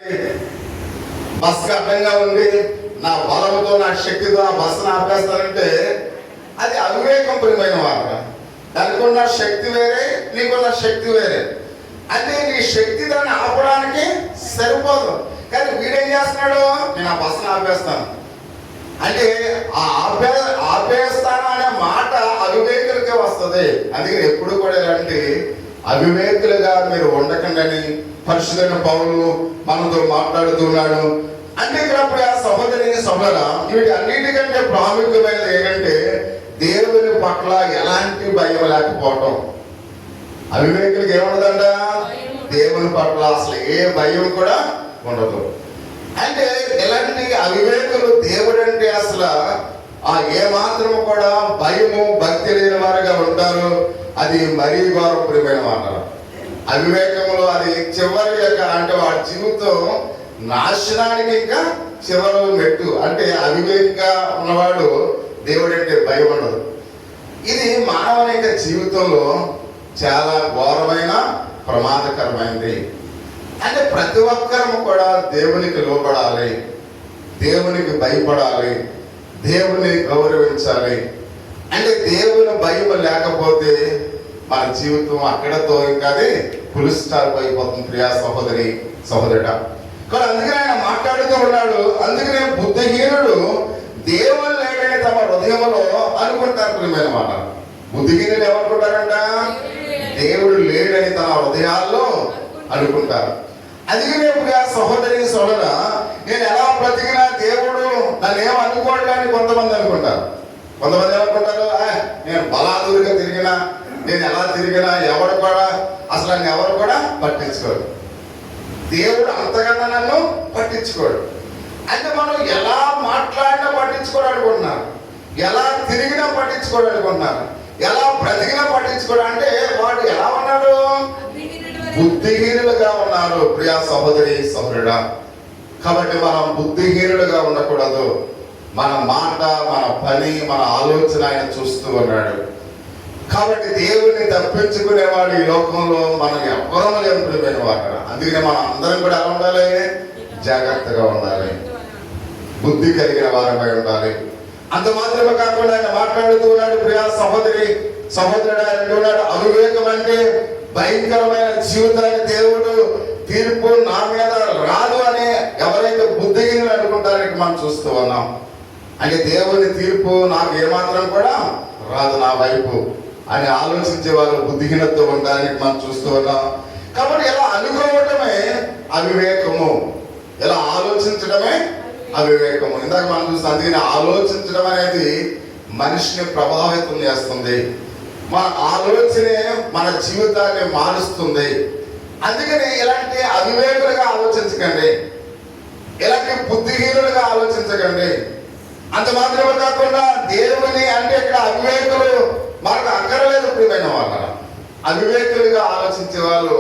Bus అడ్డంగా ఉండి నా బలంతో నా శక్తితో ఆ బస్సును ఆపేస్తానంటే అది అవివేకం ప్రియమైన మాట. దానికి ఉన్న శక్తి వేరే, నీకున్న శక్తి వేరే. అంటే నీ శక్తి దాన్ని ఆపడానికి సరిపోదు. కానీ వీడేం చేస్తున్నాడు, నేను ఆ బస్సును ఆపేస్తాను అంటే ఆ ఆపేస్తాను అనే మాట అవివేకులకే వస్తుంది. అందుకని ఎప్పుడు కూడా ఇలాంటి అవివేకులుగా మీరు ఉండకండి పరిశుద్ధైన పౌలు మనతో మాట్లాడుతున్నాడు. అంటే ఇక్కడ సహోదరి సహోదర, వీటి అన్నిటికంటే ప్రాముఖ్యమైనది ఏంటంటే దేవుని పట్ల ఎలాంటి భయం లేకపోవటం. అవివేకులకి ఏముండదంట, దేవుని పట్ల అసలు ఏ భయం కూడా ఉండదు. అంటే ఇలాంటి అవివేకులు దేవుడు అంటే అసలు ఏ మాత్రం కూడా భయము భక్తి లేని వారుగా ఉంటారు. అది మరీ ఘోరం ప్రియమైన మాట. అవివేకంలో అది చివరి యొక్క అంటే వాడి జీవితం నాశనానికి ఇంకా చివరి మెట్టు. అంటే అవివేకంగా ఉన్నవాడు దేవుడు అంటే భయం ఉండదు. ఇది మానవుని యొక్క జీవితంలో చాలా ఘోరమైన ప్రమాదకరమైనది. అంటే ప్రతి ఒక్కరము కూడా దేవునికి లోబడాలి, దేవునికి భయపడాలి, దేవుని గౌరవించాలి. అంటే దేవుని భయం లేకపోతే మన జీవితం అక్కడతో ఇంకా అది పులిస్టార్ అయిపోతుంది ప్రియా సహోదరి సహోదరుడా. కానీ అందుకనే ఆయన మాట్లాడుతూ ఉన్నాడు. అందుకనే బుద్ధిహీనుడు దేవుడు లేడని తమ హృదయంలో అనుకుంటారు ప్రియమైన మాట. బుద్ధిహీనులు ఏమనుకుంటారంట, దేవుడు లేడని తమ హృదయాల్లో అనుకుంటారు. అందుకనే ప్రియా సహోదరి సహోదరా, నేను ఎలా బ్రతికినా దేవుడు నన్ను ఏం అనుకోవట్లని కొంతమంది అనుకుంటారు. కొంతమంది ఏమనుకుంటారు, నేను బలాదురుగా తిరిగినా, నేను ఎలా తిరిగినా ఎవరు కూడా అసలు నన్ను ఎవరు కూడా పట్టించుకోరు. దేవుడు అంతకన్నా నన్ను పట్టించుకోడు. అంటే మనం ఎలా మాట్లాడినా పట్టించుకోడు అనుకుంటున్నారు, ఎలా తిరిగినా పట్టించుకోడు అనుకుంటున్నారు, ఎలా బ్రతికినా పట్టించుకోడు. అంటే వాడు ఎలా ఉన్నాడు, బుద్ధిహీనులుగా ఉన్నారు ప్రియా సహోదరి సహోదరుడా. కాబట్టి మనం బుద్ధిహీనులుగా ఉండకూడదు. మన మాట, మన పని, మన ఆలోచన ఆయన చూస్తూ ఉన్నాడు. కాబట్టి దేవుడిని తప్పించుకునేవాడు ఈ లోకంలో మనం ఎవ్వరూ లేని ప్రియమైన వాడు. అందుకనే మనం అందరం కూడా ఎలా ఉండాలి, జాగ్రత్తగా ఉండాలి, బుద్ధి కలిగిన వారమై ఉండాలి. అంత మాత్రమే కాకుండా ఆయన మాట్లాడుతూ ఉన్నాడు ప్రియా సహోదరి సహోదరుడు. ఆయన అంటున్నాడు, అవివేకం అంటే భయంకరమైన జీవితాన్ని దేవుడు తీర్పు నా మీద రాదు అని ఎవరైతే బుద్ధిహీనులు అనుకుంటారని మనం చూస్తూ ఉన్నాం. అంటే దేవుని తీర్పు నాకు ఏమాత్రం కూడా రాదు నా వైపు అని ఆలోచించే వాళ్ళు బుద్ధిహీనతో ఉంటారని మనం చూస్తూ ఉన్నాం. కాబట్టి ఇలా అనుకోవటమే అవివేకము, ఇలా ఆలోచించడమే అవివేకము. ఇందాక మనం చూస్తాం. అందుకని ఆలోచించడం అనేది మనిషిని ప్రభావితం చేస్తుంది. మన ఆలోచనే మన జీవితాన్ని మారుస్తుంది. అందుకని ఇలాంటి అవివేకులుగా ఆలోచించకండి, ఇలాంటి బుద్ధిహీనులుగా ఆలోచించకండి. అంత మాత్రమే కాకుండా దేవుని అంటే ఇక్కడ అవివేకులు మనకు అక్కర్లేదు ప్రియమైన వాళ్ళ. అవివేకులుగా ఆలోచించే వాళ్ళు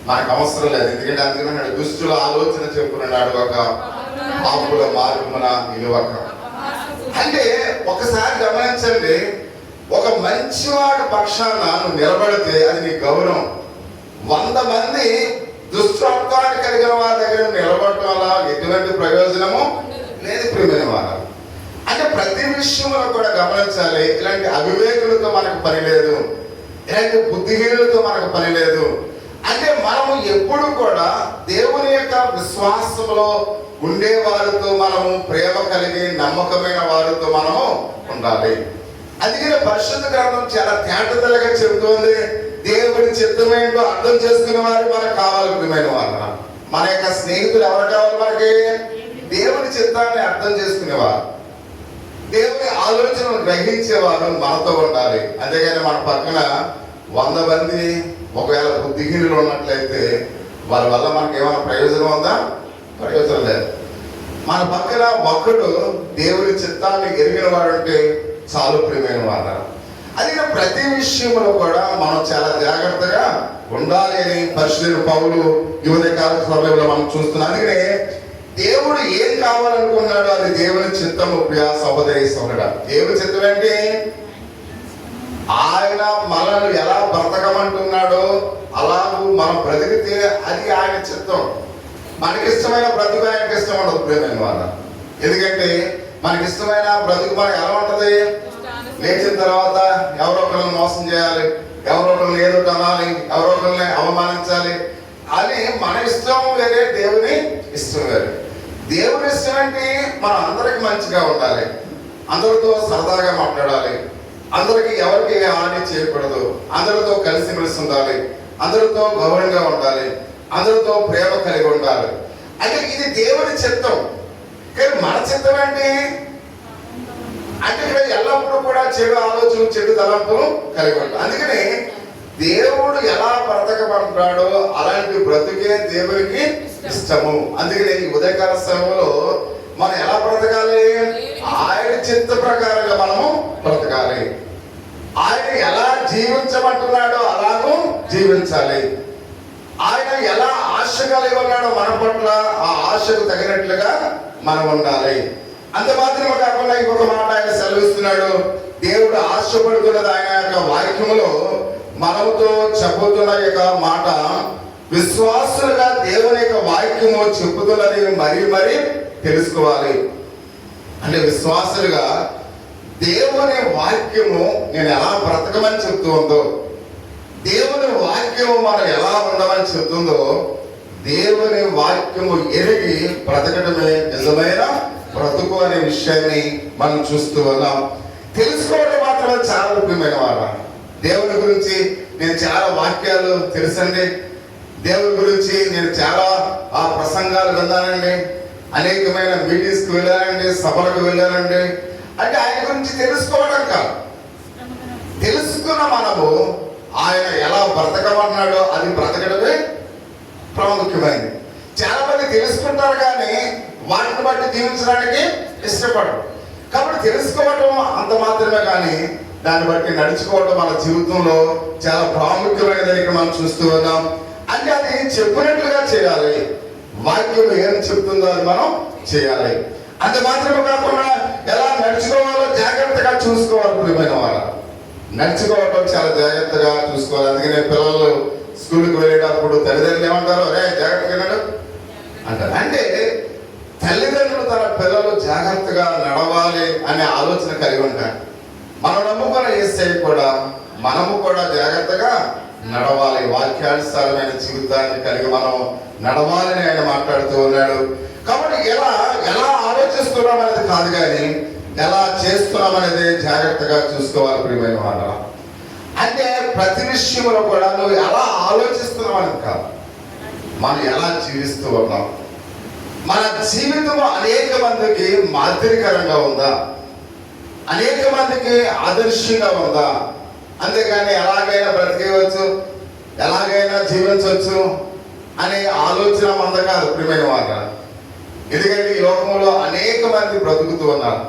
మనకు అవసరం లేదు. ఎందుకంటే అందుకని దుష్టుల ఆలోచన చెప్పుకున్నాడు, ఒక పాపుల మార్గమున నిలువక. అంటే ఒకసారి గమనించండి, ఒక మంచివాడు పక్షాన నువ్వు నిలబడితే అది నీ గౌరవం. 100 మంది దుష్టత్వాన్ని కలిగిన వారి దగ్గర నిలబడటం వల్ల ఎటువంటి ప్రయోజనము లేదు ప్రియమైన వారు. అంటే ప్రతి విషయంలో కూడా గమనించాలి, ఇలాంటి అవివేకులతో మనకు పని లేదు, ఇలాంటి బుద్ధిహీనులతో మనకు పని లేదు. అంటే మనము ఎప్పుడు కూడా దేవుని యొక్క విశ్వాసంలో ఉండే వారితో మనము ప్రేమ కలిగి నమ్మకమైన వారితో మనము ఉండాలి. అందుకని పరిశుద్ధ గ్రంథం చాలా తేటతెల్లగా చెబుతోంది, దేవుని చిత్తమేంటో అర్థం చేసుకునే వారు మనకు కావాలి ప్రియమైన వారు. మన యొక్క స్నేహితులు ఎవరు కావాలి మనకి, దేవుని చిత్తాన్ని అర్థం చేసుకునేవారు, దేవుని ఆలోచనను గ్రహించేవారు మనతో ఉండాలి. అంతేగాని మన పక్కన 100 మంది ఒకవేళ బుద్ధిహీనులు ఉన్నట్లయితే వాళ్ళ వల్ల మనకి ఏమైనా ప్రయోజనం ఉందా, ప్రయోజనం లేదు. మన పక్కన ఒక్కడు దేవుని చిత్తాన్ని ఎరిగిన వాడు అంటే చాలు ప్రియమైన వారు. అది ప్రతి విషయంలో కూడా మనం చాలా జాగ్రత్తగా ఉండాలి అని పరిశుద్ధుడైన పౌలు ఈ ఉదయకాల సమయంలో మనం చూస్తున్నాం. అందుకనే దేవుడు ఏం కావాలనుకున్నాడో అది దేవుని చిత్తము ప్రియా సహోదరి సహోదరుడా. దేవుని చిత్తం ఏంటి, ఆయన మనల్ని ఎలా బ్రతకమంటున్నాడో అలాగూ మనం బ్రతికితే అది ఆయన చిత్తం. మనకిష్టమైన బ్రతుకు ఆయనకి ఇష్టం ఉండదు ప్రేమైన వాళ్ళ. ఎందుకంటే మనకిష్టమైన బ్రతుకు మనకి ఎలా ఉంటది? లేచిన తర్వాత ఎవరో ఒకరిని మోసం చేయాలి, ఎవరో ఒకరిని ఏదో అనాలి, ఎవరో ఒకరిని అవమానించాలి అని మన ఇష్టం వేరే, దేవుని ఇష్టం వేరే. దేవుని ఇష్టం ఏంటి? మనం అందరికి మంచిగా ఉండాలి, అందరితో సరదాగా మాట్లాడాలి, అందరికి ఎవరికి హాని చేయకూడదు, అందరితో కలిసిమెలిసి ఉండాలి, అందరితో గౌరవంగా ఉండాలి, అందరితో ప్రేమ కలిగి ఉండాలి. అంటే ఇది దేవుని చిత్తం. కానీ మన చిత్తం ఏంటి అంటే ఇక్కడ ఎల్లప్పుడూ కూడా చెడు ఆలోచనలు, చెడు తలంపులు కలిగి ఉంటాయి. అందుకని దేవుడు ఎలా బ్రతకమంటాడో అలాంటి బ్రతుకే దేవునికి ఇష్టము. అందుకని ఈ ఉదయకాల సమయంలో మనం ఎలా బ్రతకాలి? ఆయన చిత్త ప్రకారంగా మనము బ్రతకాలి. ఆయన ఎలా జీవించమంటున్నాడో అలాగూ జీవించాలి. ఆయన ఎలా ఆశ కలిగి ఉన్నాడో మన పట్ల ఆ ఆశకు తగినట్లుగా మనం ఉండాలి. అంత మాత్రమే కాకుండా ఇంకొక మాట ఆయన సెలవిస్తున్నాడు. దేవుడు ఆశపడుతున్నది ఆయన యొక్క వాక్యములో మనముతో చెబుతున్న యొక్క మాట, విశ్వాసులుగా దేవుని యొక్క వాక్యము చెబుతున్నది మరీ మరీ తెలుసుకోవాలి. అంటే విశ్వాసులుగా దేవుని వాక్యము నేను ఎలా బ్రతకమని చెప్తూ ఉందో, దేవుని వాక్యము మనం ఎలా ఉండమని చెప్తుందో, దేవుని వాక్యము ఎరిగి బ్రతకడమే నిజమైన బ్రతుకు అనే విషయాన్ని మనం చూస్తూ ఉన్నాం. తెలుసుకోవడం మాత్రమే చాలా ముఖ్యమైన వారు. దేవుని గురించి నేను చాలా వాక్యాలు తెలుసండి, దేవుని గురించి నేను చాలా ఆ ప్రసంగాలు విన్నానండి, అనేకమైన మీటింగ్స్కి వెళ్ళానండి, సభలకు వెళ్ళానండి అంటే ఆయన గురించి తెలుసుకోవడం కాదు. తెలుసుకున్న మనము ఆయన ఎలా బ్రతకమన్నాడో అది బ్రతకడమే ప్రాముఖ్యమైనది. చాలా మంది తెలుసుకుంటారు కానీ వాటిని బట్టి జీవించడానికి ఇష్టపడరు. కాబట్టి తెలుసుకోవడం అంత మాత్రమే కానీ దాన్ని బట్టి నడుచుకోవడం మన జీవితంలో చాలా ప్రాముఖ్యమైనదని మనం చూస్తూ ఉన్నాం. అంటే అది చెప్పినట్లుగా చేయాలి, వాక్యం ఏం చెప్తుందో అది మనం చేయాలి. అంత మాత్రమే కాకుండా ఎలా నడుచుకోవాలో జాగ్రత్తగా చూసుకోవాలి. ప్రియమైన వాళ్ళ నడుచుకోవడం చాలా జాగ్రత్తగా చూసుకోవాలి. అందుకనే పిల్లలు స్కూల్కి వెళ్ళేటప్పుడు తల్లిదండ్రులు ఏమంటారు? అరే జాగ్రత్తగా నడు అంటారు. అంటే తల్లిదండ్రులు తన పిల్లలు జాగ్రత్తగా నడవాలి అనే ఆలోచన కలిగి ఉంటారు. మనం నమ్ముకున్న యేసయ్య కూడా మనము కూడా జాగ్రత్తగా నడవాలి, వాక్యానుసారమైన జీవితాన్ని కలిగి మనం నడవాలని ఆయన మాట్లాడుతూ ఉన్నాడు. కాబట్టి ఎలా ఎలా ఆలోచిస్తున్నాం అనేది కాదు కానీ ఎలా చేస్తున్నాం అనేది జాగ్రత్తగా చూసుకోవాలి. ప్రియమైన వాళ్ళ అంటే ప్రతి విషయంలో కూడా నువ్వు ఎలా ఆలోచిస్తున్నావు అనేది కాదు, మనం ఎలా జీవిస్తూ ఉన్నాం. మన జీవితం అనేక మందికి మాదిరికరంగా ఉందా, అనేక మందికి ఆదర్శంగా ఉందా? అంతేగాని ఎలాగైనా బ్రతికేయవచ్చు, ఎలాగైనా జీవించవచ్చు అనే ఆలోచన మంద కాదు ప్రియమైన వాళ్ళ. ఎందుకంటే ఈ లోకంలో అనేక మంది బ్రతుకుతూ ఉన్నారు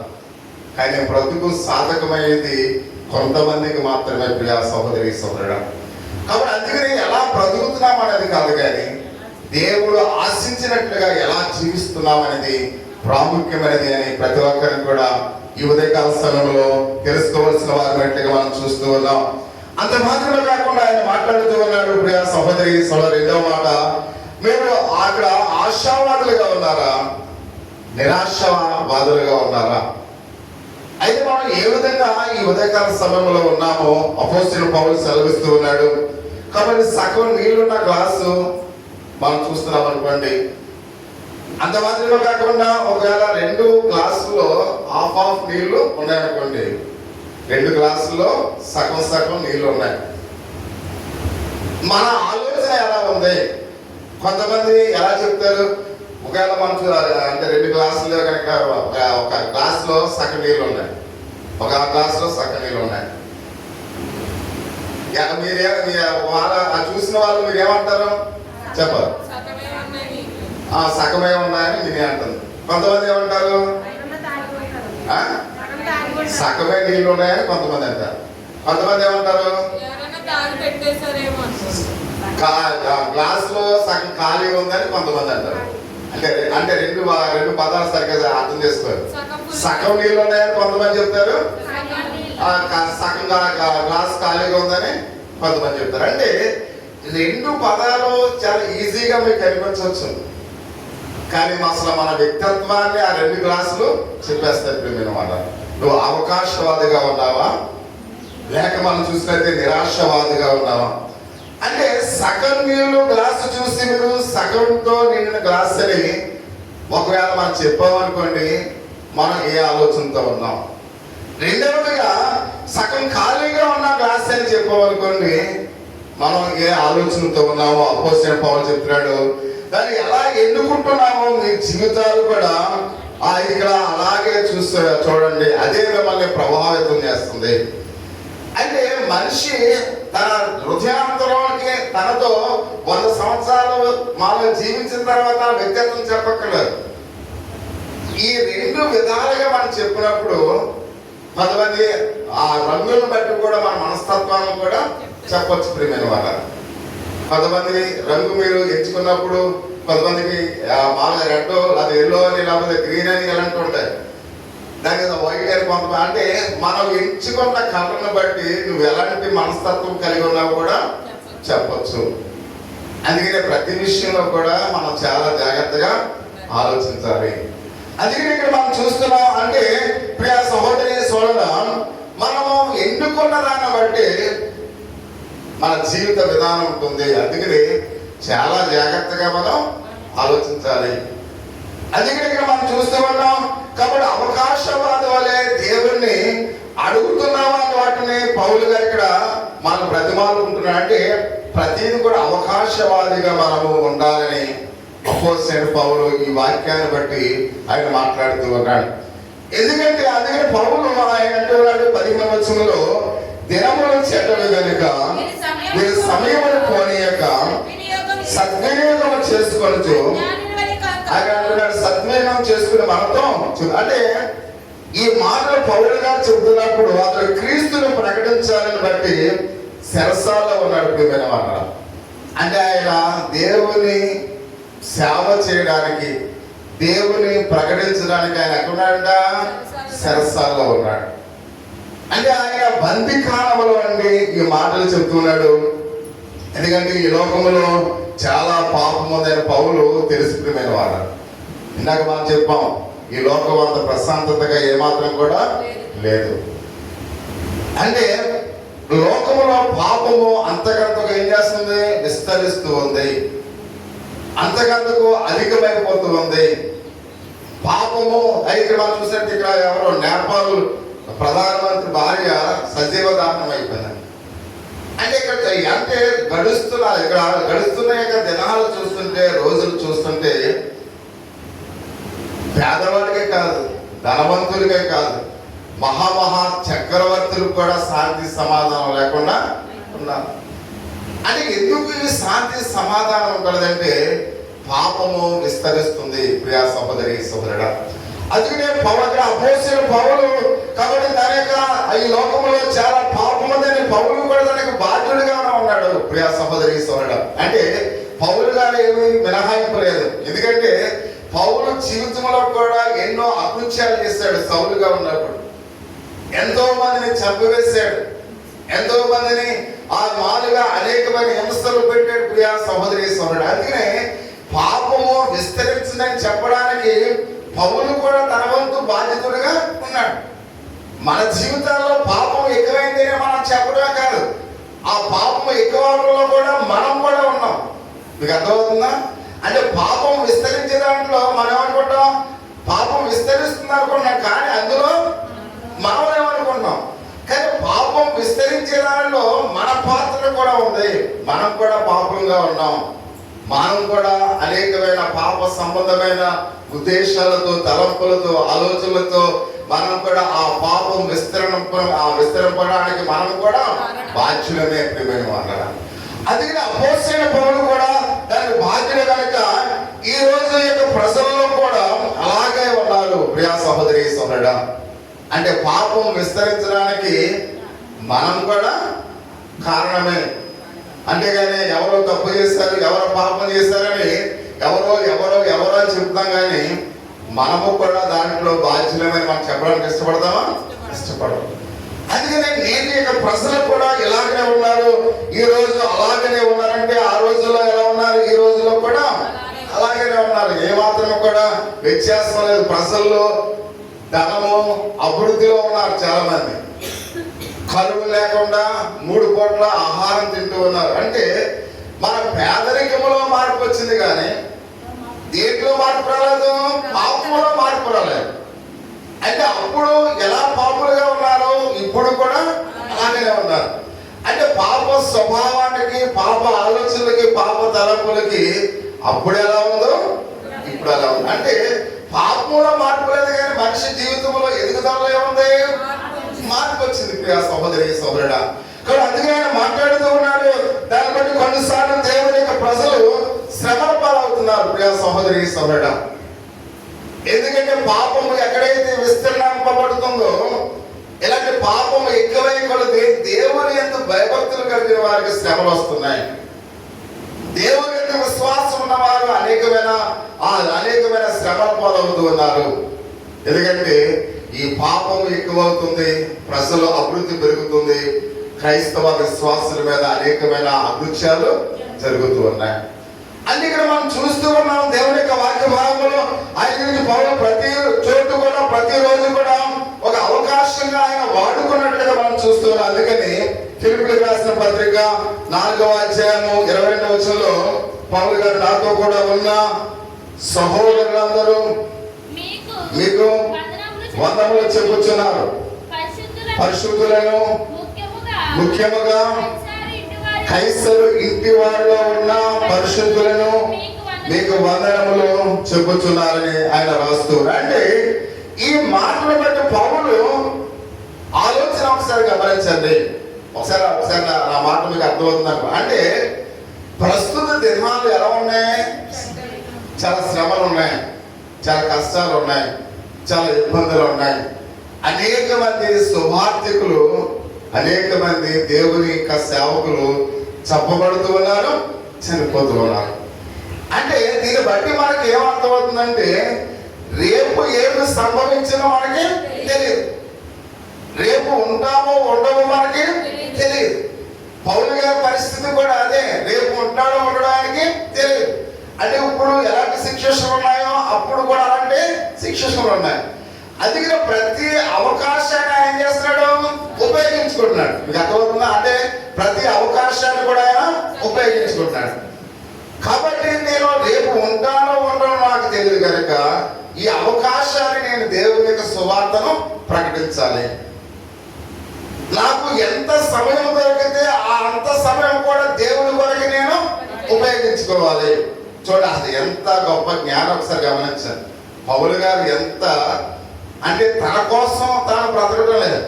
కానీ బ్రతుకు సాధకమైనది కొంతమందికి మాత్రమే. ప్రియ సహోదరి సహోదరుడా, కాబట్టి అందుకని ఎలా బ్రతుకుతున్నాం అనేది కాదు కానీ దేవుడు ఆశించినట్లుగా ఎలా జీవిస్తున్నాం అనేది ప్రాముఖ్యమైనది అని ప్రతి ఒక్కరిని కూడా ఈ ఉదయకాల సమయంలో తెలుసుకోవాల్సిన వారినట్లుగా మనం చూస్తూ ఉన్నాం. అంత మాత్రమే కాకుండా ఆయన మాట్లాడుతూ ఉన్నాడు. ప్రియ సహోదరి సహోదరు, రెండవ మాట, మీరు అక్కడ ఆశావాదులుగా ఉన్నారా, నిరాశావాదులుగా ఉన్నారా? అయితే మనం ఏ విధంగా ఈ ఉదయకాల సమయంలో ఉన్నామో అపోస్తలుడు పౌలు సెలవిస్తూ ఉన్నాడు. కాబట్టి సగం నీళ్లున్న గ్లాసు మనం చూస్తున్నాం అనుకోండి, అంత మాత్రమే కాకుండా ఒకవేళ 2 గ్లాసుల్లో హాఫ్ నీళ్లు ఉన్నాయనుకోండి, 2 గ్లాసుల్లో సగం నీళ్లు ఉన్నాయి. మన ఆలోచన ఎలా ఉంది? కొంతమంది ఎలా చెప్తారు, ఒకవేళ మనకు అంటే 2 గ్లాసుల్లో కనుక ఒక గ్లాసులో సగం నీళ్ళు ఉన్నాయి, ఒక గ్లాసులో సగం నీళ్ళు ఉన్నాయి. చూసిన వాళ్ళు మీరు ఏమంటారు చెప్పరు? సగమే ఉన్నాయని నేనే అంటుంది. కొంతమంది ఏమంటారు సగమే నీళ్ళు ఉన్నాయని కొంతమంది అంటారు. కొంతమంది ఏమంటారు గ్లాస్ లో సగం ఖాళీ ఉందని కొంతమంది అంటారు. అంటే రెండు పదాలు సరిగ్గా అర్థం చేసుకోరు. సగం నీళ్ళు ఉన్నాయని కొంతమంది చెప్తారు, సగం గ్లాస్ ఖాళీగా ఉందని కొంతమంది చెప్తారు. అంటే 2 పదాలు చాలా ఈజీగా మీకు కనిపించవచ్చు. కానీ అసలు మన వ్యక్తిత్వాన్ని ఆ 2 గ్లాసులు చెప్పేస్తారు ప్రియమైన వాళ్ళ. నువ్వు అవకాశవాదిగా ఉన్నావా, లేక మనం చూసినట్టే నిరాశవాదిగా ఉన్నావా? అంటే సగం నీళ్ళు గ్లాసు చూసి మీరు సగంతో నిండిన గ్లాస్ అని ఒకవేళ మనం చెప్పామనుకోండి, మనం ఏ ఆలోచనతో ఉన్నాం. రెండవదిగా సగం ఖాళీగా ఉన్న గ్లాస్ అని చెప్పామనుకోండి, మనం ఏ ఆలోచనతో ఉన్నామో అపోస్తలుడైన పౌలు చెప్తున్నాడు. దాన్ని ఎలా ఎన్నుకుంటున్నామో మీ జీవితాలు కూడా ఇక్కడ అలాగే చూడండి, అదే మిమ్మల్ని ప్రభావితం చేస్తుంది. అంటే మనిషి తన హృదయాంతరంలోకి తనతో 100 సంవత్సరాలు మనం జీవించిన తర్వాత వ్యక్తిత్వం చెప్పక్కర్లేదు. ఈ 2 విధాలుగా మనం చెప్పినప్పుడు కొంతమంది ఆ రంగులను బట్టి కూడా మన మనస్తత్వాన్ని కూడా చెప్పొచ్చు ప్రియమైన వాళ్ళ. కొంతమంది రంగు మీరు ఎంచుకున్నప్పుడు కొంతమందికి మామూలుగా రెడ్, అది ఎల్లో అని, లేకపోతే గ్రీన్ అని ఇలాంటి ఉంటాయి. దాని మీద వైట్ అని కొంతమంది. అంటే మనం ఎంచుకున్న కలర్ను బట్టి నువ్వు ఎలాంటి మనస్తత్వం కలిగి ఉన్నావు కూడా చెప్పొచ్చు. అందుకనే ప్రతి విషయంలో కూడా మనం చాలా జాగ్రత్తగా ఆలోచించాలి. అందుకని ఇక్కడ మనం చూస్తున్నాం అంటే ప్రియ సహోదరి సోదరుడా, మనము ఎన్నుకున్న దాన్ని బట్టి మన జీవిత విధానం ఉంటుంది. అందుకని చాలా జాగ్రత్తగా మనం ఆలోచించాలి. అందుకని ఇక్కడ మనం చూస్తూ ఉన్నాం. కాబట్టి అవకాశవాద వలె దేవుణ్ణి అడుగుతున్నావా అని వాటిని పౌలు గారు ఇక్కడ మనం బ్రతిమాలుకుంటున్నాడు. అంటే ప్రతిదీ కూడా అవకాశవాదిగా మనము ఉండాలని అపోస్తలుడైన పౌలు ఈ వాక్యాన్ని బట్టి ఆయన మాట్లాడుతూ ఉన్నాడు. ఎందుకంటే అందుకని పౌలు ఆయన అంటున్నాడు 15వ వచనంలో, దినములు చెడ్డవి కనుక మీరు సమయమును పోనీయక సద్వినియోగం చేసుకోవచ్చు. ఆయన అంటున్నాడు సద్వినియోగం చేసుకునే మనతో. అంటే ఈ మాటలు పౌలు గారు చెబుతున్నప్పుడు అతను క్రీస్తుని ప్రకటించాలని బట్టి శరసాల్లో ఉన్నాడు ప్రియమైన మాట. అంటే ఆయన దేవుని సేవ చేయడానికి, దేవుని ప్రకటించడానికి ఆయన ఎక్కడున్నాడంట? శరసాల్లో ఉన్నాడు. అంటే ఆయన బందిఖానంలో అండి ఈ మాటలు చెప్తున్నాడు. ఎందుకంటే ఈ లోకంలో చాలా పాపం ఉందని పౌలు తెలుసుకునే వాడు. ఇందాక మనం చెప్పాం, ఈ లోకం అంత ప్రశాంతతగా ఏమాత్రం కూడా లేదు. అంటే లోకములో పాపము అంతకంతకు ఏం చేస్తుంది? విస్తరిస్తూ ఉంది, అంతకంతకు అధికమైపోతూ ఉంది పాపము. అయితే మనం చూసినట్టు ఇక్కడ ఎవరో నేపాల్ ప్రధానమంత్రి భార్య సజీవ దానం అయిపోయింది. అంటే ఇక్కడ అంటే గడుస్తున్నారు, ఇక్కడ గడుస్తున్న యొక్క దినాలు చూస్తుంటే, రోజులు చూస్తుంటే పేదవాడికే కాదు, ధనవంతులకే కాదు, మహామహా చక్రవర్తులకు కూడా శాంతి సమాధానం లేకుండా ఉన్నారు. అంటే ఎందుకు ఈ శాంతి సమాధానం ఉంటుందంటే పాపము విస్తరిస్తుంది ప్రియా సహోదరి సహోదరుడా. అందుకనే అపోస్తలుడైన పౌలు కాబట్టి దాని యొక్క ఈ లోకంలో చాలా పాపం ఉందని పౌలు కూడా దానికి బాధ్యుడిగా ఉన్నాడు ప్రియా సహోదరి సహోదరుడా. అంటే పౌలు గారు ఏమీ మినహాయింపు లేదు. ఎందుకంటే పౌలు జీవితంలో కూడా ఎన్నో అకృత్యాలు చేశాడు. సౌలుగా ఉన్నప్పుడు ఎంతో మందిని చంపివేశాడు, ఎంతో మందిని ఆ మాలుగా అనేకమైన హింసలు పెట్టాడు ప్రియా సహోదరి సహోదరుడు. అందుకనే పాపము విస్తరించిందని చెప్పడానికి పౌలు కూడా తన వంతు బాధ్యతలుగా ఉన్నాడు. మన జీవితాల్లో పాపం ఎక్కువైందని మనం చెప్పడమే కాదు, ఆ పాపం ఎక్కువలో కూడా మనం కూడా ఉన్నాం. మీకు అర్థమవుతుందా? అంటే పాపం విస్తరించే దాంట్లో మనం ఏమనుకుంటాం? పాపం విస్తరిస్తుంది అనుకుంటున్నాం, కానీ అందులో మనం ఏమనుకుంటున్నాం? కానీ పాపం విస్తరించే దానిలో మన పాత్ర కూడా ఉంది. మనం కూడా పాపంగా ఉన్నాం. మనం కూడా అనేకమైన పాప సంబంధమైన ఉద్దేశాలతో, తలంపులతో, ఆలోచనలతో మనం కూడా ఆ పాపం విస్తరింపడానికి మనం కూడా బాధ్యులమే ప్రియమైన వాళ్ళ. అందుకని అపోస్తలుడైన పౌలు కూడా దానికి బాధ్యులు కనుక ఈ రోజు యొక్క ప్రజల్లో కూడా అలాగే ఉన్నారు ప్రియా సహోదరి సహోదరుడా. అంటే పాపం విస్తరించడానికి మనం కూడా కారణమే. అంతేగాని ఎవరో తప్పు చేస్తారు, ఎవరో పాపం చేస్తారని ఎవరో అని చెప్తాం, కానీ మనము కూడా దాంట్లో బాధ్యులమని మనం చెప్పడానికి ఇష్టపడతామా? ఇష్టపడము. అందుకనే నేటి యొక్క ప్రజలు కూడా ఇలాగనే ఉన్నారు. ఈ రోజు అలాగనే ఉన్నారంటే ఆ రోజుల్లో ఎలా ఉన్నారు, ఈ రోజులో కూడా అలాగనే ఉన్నారు, ఏమాత్రం కూడా వ్యత్యాసం లేదు. ప్రజల్లో ధనము అభివృద్ధిలో ఉన్నారు, చాలా మంది కరువు లేకుండా 3 పూట్ల ఆహారం తింటూ ఉన్నారు. అంటే మన పేదరికంలో మార్పు వచ్చింది, కానీ దేంట్లో మార్పు రాలేదు, పాపంలో మార్పు రాలేదు. అంటే అప్పుడు ఎలా పాపులుగా ఉన్నారో ఇప్పుడు కూడా అలాగే ఉన్నారు. అంటే పాప స్వభావానికి, పాప ఆలోచనలకి, పాప తలంపులకి అప్పుడు ఎలా ఉందో ఇప్పుడు అలా ఉంది. అంటే పాపంలో మార్పు లేదు, కానీ మనిషి జీవితంలో ఎదుగుదలలో ఏముంది, మార్పు వచ్చింది ప్రియ సహోదరి సహోదరుడా. కానీ అందుకే ఆయన మాట్లాడుతూ ఉన్నాడు, దాన్ని బట్టి కొన్నిసార్లు దేవుని యొక్క ప్రజలు శ్రమల పాలవుతున్నారు ప్రియ సహోదరి సహోదరుడా. ఎందుకంటే పాపము ఎక్కడైతే విస్తరింపబడుతుందో, ఇలాంటి పాపము ఎక్కువై కొలది దేవుని యందు భయభక్తులు కలిగిన వారికి శ్రమలు వస్తున్నాయి. దేవుని యొక్క విశ్వాసం ఉన్న వారు అనేకమైన శ్రమల పాలవుతూ ఉన్నారు. ఎందుకంటే ఈ పాపం ఎక్కువవుతుంది, ప్రజలు అభివృద్ధి పెరుగుతుంది, క్రైస్తవ విశ్వాసుల మీద అనేకమైన అభివృద్ధ్యాలు జరుగుతూ ఉన్నాయి. అందుకే మనం చూస్తూ ఉన్నాం దేవుని యొక్క వాక్య భాగంలో ఆయన గురించి పౌలు ప్రతి చోటు కూడా, ప్రతిరోజు కూడా ఒక అవకాశంగా ఆయన వాడుకున్నట్లుగా మనం చూస్తున్నాం. అందుకని ఫిలిప్పీయులకు రాసిన పత్రిక 4వ అధ్యాయము 22వ వచనంలో పౌలు గారు, నాతో కూడా ఉన్న సహోదరులందరూ మీకు వందనములు చెప్పుచున్నారు, పరిశుద్ధులను ముఖ్యముగా కైసరు ఇంటి వారిలో ఉన్న పరిశుద్ధులను మీకు వందనములు చెప్పుచున్నారని ఆయన రాస్తున్నారు. అంటే ఈ మాటలు బట్టి పౌలు ఆలోచన ఒకసారి గమనించండి. ఒకసారి నా మాట మీకు అర్థమవుతుంది. అంటే ప్రస్తుత దినాలు ఎలా ఉన్నాయి, చాలా శ్రమలు ఉన్నాయి, చాలా కష్టాలు ఉన్నాయి, చాలా ఇబ్బందులు ఉన్నాయి. అనేక మంది సువార్థికులు, అనేక మంది దేవుని యొక్క సేవకులు చెప్పబడుతూ ఉన్నారు, చనిపోతూ ఉన్నారు. అంటే దీన్ని బట్టి మనకి ఏమర్థమవుతుందంటే, రేపు ఏమి సంభవించినా మనకి తెలియదు, రేపు ఉంటామో ఉండమో మనకి తెలియదు. పౌలు గారి పరిస్థితి కూడా అదే, రేపు ఉంటాడో ఉండడానికి తెలియదు. అంటే ఇప్పుడు ఎలాంటి శిక్షలు ఉన్నాయో అప్పుడు కూడా అలాంటి శిక్షలు ఉన్నాయి. అందుకని ప్రతి అవకాశాన్ని ఆయన చేస్తున్నాడు, ఉపయోగించుకుంటున్నాడు. మీకు అర్థమవుతుందా? అంటే ప్రతి అవకాశాన్ని కూడా ఆయన ఉపయోగించుకుంటున్నాడు. కాబట్టి నేను రేపు ఉంటానో ఉండనో నాకు తెలియదు కనుక ఈ అవకాశాన్ని నేను దేవుని యొక్క సువార్తను ప్రకటించాలి. నాకు ఎంత సమయం దొరికితే అంత సమయం కూడా దేవుని కొరకు నేను ఉపయోగించుకోవాలి. చూడ, అసలు ఎంత గొప్ప జ్ఞానం ఒకసారి గమనించాను. పౌలు గారు ఎంత అంటే తన కోసం తాను బ్రతకడం లేదు,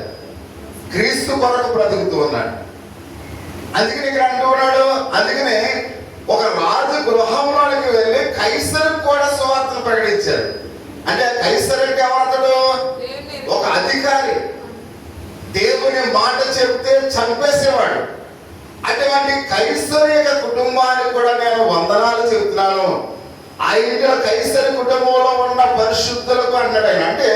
క్రీస్తు కొరకు బ్రతుకుతూ ఉన్నాడు. అందుకని ఇక్కడ అంటూ ఉన్నాడు, అందుకనే ఒక రాజు గృహంలోనికి వెళ్ళి కైసరుకు కూడా సువార్తను ప్రకటించాడు. అంటే కైసరు అంటే ఎవరతడు? ఒక అధికారి, దేవుని మాట చెప్తే చంపేసేవాడు. అటువంటి కైసరు యొక్క కుటుంబానికి కూడా నేను వందనాలు చెబుతున్నాను. ఆ ఇంట్లో కైసరు కుటుంబంలో ఉన్న పరిశుద్ధులకు అన్నాడు ఆయన. అంటే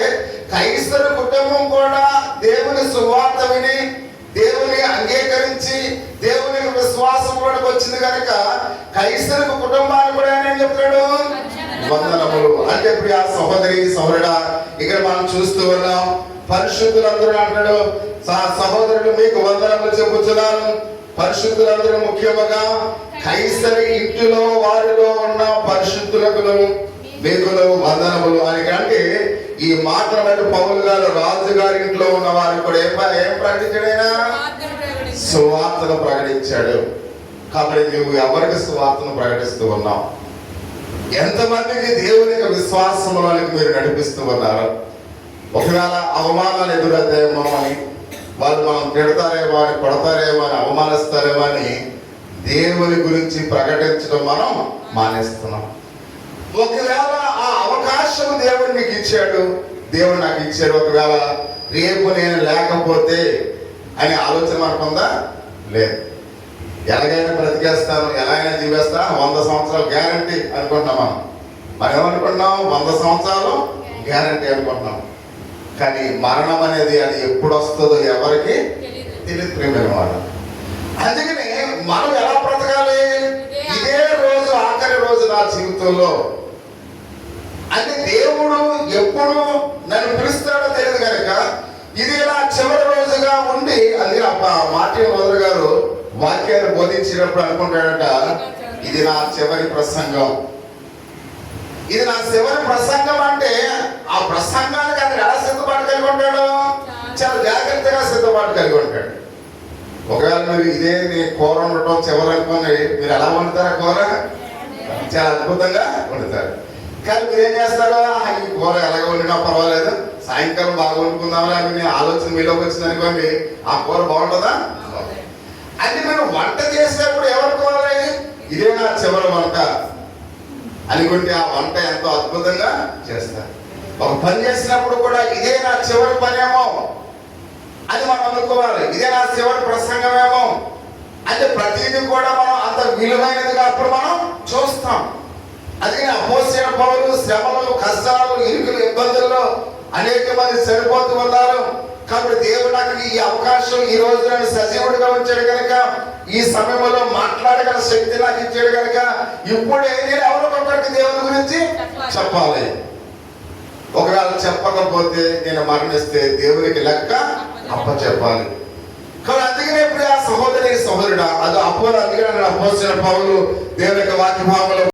కైసరు కుటుంబం కూడా దేవుని సువార్త విని, దేవుని అంగీకరించి, దేవుని విశ్వాసంలోకి వచ్చింది కనుక కైసరు కుటుంబాన్ని కూడా ఆయన ఏం చెప్తాడు? వందనములు. అంటే ప్రియ సహోదరి సహోదరుడా, ఇక్కడ మనం చూస్తూ ఉన్నాం పరిశుద్ధులందరూ అంటాడు, సహోదరులు మీకు వందనములు చెప్పుచున్నాను, పరిశుద్ధులందరూ ముఖ్యముగా కైసరి ఇంటిలో వారిలో ఉన్న పరిశుద్ధులకు మీకులు వందనములు అని. అంటే ఈ మాటలు బట్టి పౌలు గారు రాజుగారి ఇంట్లో ఉన్న వారికి కూడా ఏం ప్రకటించాడైనా? సువార్తను ప్రకటించాడు. కాబట్టి నువ్వు ఎవరికి సువార్తను ప్రకటిస్తూ ఉన్నావు? ఎంతమందికి దేవుని యొక్క విశ్వాసంలోనికి మీరు నడిపిస్తూ ఉన్నారు? ఒకవేళ అవమానాలు ఎదురవుతాయేమో అని, వాళ్ళు మనం తిడతారేమో అని, కొడతారేమో అని, అవమానిస్తారేమో అని దేవుని గురించి ప్రకటించడం మనం మానేస్తున్నాం. ఒకవేళ ఆ అవకాశం దేవుడు నీకు ఇచ్చాడు, దేవుడు నాకు ఇచ్చాడు, ఒకవేళ రేపు నేను లేకపోతే అనే ఆలోచన మనకుందా? లేదు. ఎలాగైనా బ్రతికేస్తాను, ఎలాగైనా జీవేస్తా, 100 సంవత్సరాలు గ్యారంటీ అనుకుంటున్నాం. మనం ఏమనుకుంటున్నాం? 100 సంవత్సరాలు గ్యారంటీ అనుకుంటున్నాం. కానీ మరణం అనేది అది ఎప్పుడు వస్తుందో ఎవరికి తెలియదు ప్రియమైన వాళ్ళు. అందుకని మనం ఎలా బ్రతకాలి? ఇదే రోజు ఆఖరి రోజు నా జీవితంలో అంటే దేవుడు ఎప్పుడు నన్ను పిలుస్తాడో తెలియదు కనుక ఇది నా చివరి రోజుగా ఉండి, అది మార్టిన్ లూథర్ గారు వాక్యాన్ని బోధించినప్పుడు అనుకుంటాడట, ఇది నా చివరి ప్రసంగం. ఇది నా చివరి ప్రసంగం అంటే ఆ ప్రసంగానికి అతను ఎలా సిద్ధపాటు కలిగి ఉంటాడు? చాలా జాగ్రత్తగా సిద్ధపాటు కలిగి ఉంటాడు. ఒకవేళ మీరు ఇదే మీ కూర ఉండటం చివరి అనుకోండి, మీరు ఎలా వండుతారా కూర? చాలా అద్భుతంగా వండుతారు. కానీ మీరేం చేస్తారో, ఈ కూర ఎలాగ వండినా పర్వాలేదు, సాయంకాలం బాగా వండుకుందామని అని ఆలోచన మీలోకి వచ్చింది అనుకోండి, ఆ కూర బాగుంటుందా? అంటే మీరు వంట చేసేటప్పుడు ఏమనుకోవాలి? ఇదే నా చివరి వంట అనుకుంటే ఆ వంట ఎంతో అద్భుతంగా చేస్తారు. ఒక పని చేసినప్పుడు కూడా ఇదే నా చివరి పనేమో అది మనం అనుకోవాలి. ఇదే నా చివరి ప్రసంగమేమో అంటే ప్రతిదీ కూడా మనం అంత విలువైనదిగా అప్పుడు మనం చూస్తాం. అందుకని అపోస్తలుడైన పౌలు శ్రమలు, కష్టాలు, ఇరుకులు, ఇబ్బందుల్లో అనేక మంది చనిపోతూ ఉన్నారు. కాబట్టి దేవుడు నాకు ఈ అవకాశం, ఈ రోజు నన్ను సజీవుడిగా ఉంచాడు కనుక, ఈ సమయంలో మాట్లాడగల శక్తి నాకు ఇచ్చాడు కనుక, ఇప్పుడే నేను ఎవరికొకరికి దేవుని గురించి చెప్పాలి. ఒకవేళ చెప్పకపోతే, నేను మరణిస్తే దేవునికి లెక్క అప్పచెప్పాలి. కానీ అందుకనే ఇప్పుడు ఆ సహోదరి సహోదరుడా, అది అందుకనే అపోస్తలుడైన పౌలు దేవుని యొక్క వాక్య భాగంలో